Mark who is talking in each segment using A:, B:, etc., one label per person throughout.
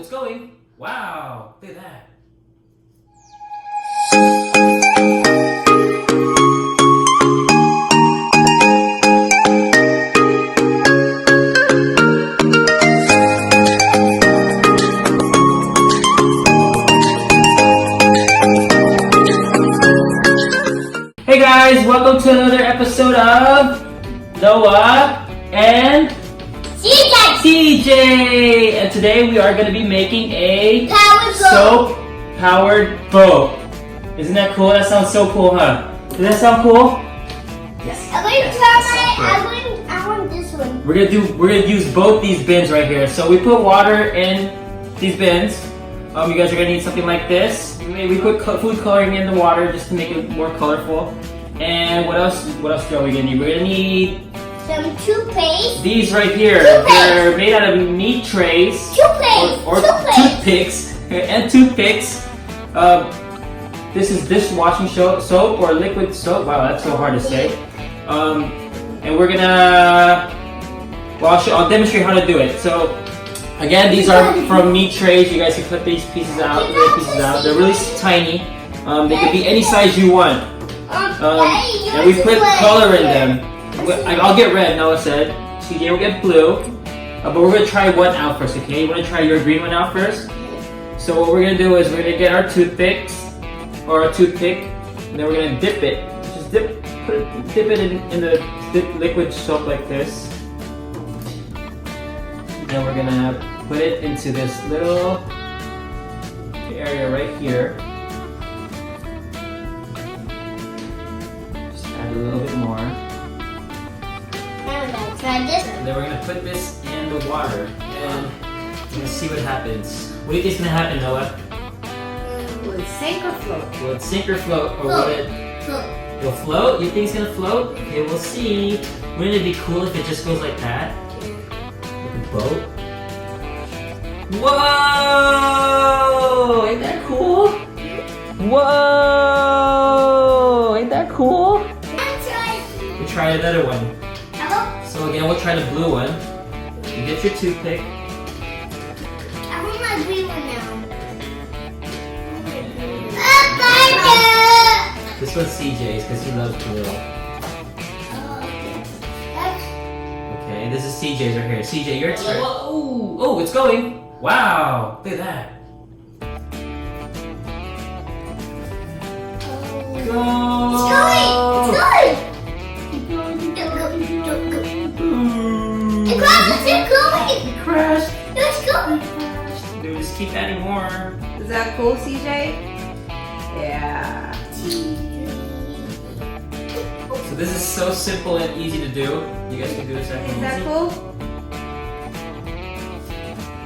A: it's going. Wow, look at that. Hey guys, welcome to another episode of Noah and CJ. And today we are going to be making a soap-powered boat. Isn't that cool? That sounds so cool, huh? Does that sound cool? Yes.
B: I want this one.
A: We're gonna use both these bins right here. So we put water in these bins. You guys are gonna need something like this. We put food coloring in the water just to make it more colorful. And what else? What else are we gonna need? We're gonna need
B: some toothpaste.
A: These right here. They're made out of meat trays. Or toothpicks and toothpicks. This is dishwashing soap or liquid soap. Wow, that's so hard to say. And we're gonna. Well, I'll demonstrate how to do it. So. Again, these are from meat trays. You guys can cut these pieces out. They're really tiny. They can be any size you want. And we put color in them. I'll get red, Noah said. CJ will get blue. But we're going to try one out first, okay? You want to try your green one out first? So what we're going to do is we're going to get our toothpicks, or a toothpick, and then we're going to dip it. Just dip it in the liquid soap like this. Then we're gonna put it into this little area right here. Just add a little bit more.
B: I'm gonna try this.
A: And then we're gonna put this in the water and we're gonna see what happens. What do you think's gonna happen, Noah?
C: Will it sink or float?
A: Will it sink or float? Or will it will float? You think it's gonna float? Okay, we'll see. Wouldn't it be cool if it just goes like that? Boat. Whoa! Ain't that cool? Whoa! Ain't that cool? We'll try another one. So again, we'll try the blue one. You get your toothpick.
B: I want my green one now.
A: This one's CJ's because he loves blue. Okay, this is CJ's right here. CJ, your turn. Whoa! Oh, it's going. Wow! Look at that. Go!
B: It's going! It crashed! It's going!
A: Dude, just keep adding more.
C: Is that cool, CJ? Yeah.
A: So this is so simple and easy to do. You guys can do this at home.
C: Is that cool?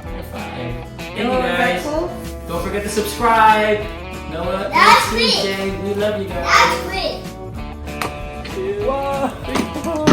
A: High five. Thank you
C: Is that
A: guys.
C: cool?
A: Don't forget to subscribe. Noah,
B: That's
A: CJ, we love you guys.
B: That's great!
A: 2, 1, 3, 4.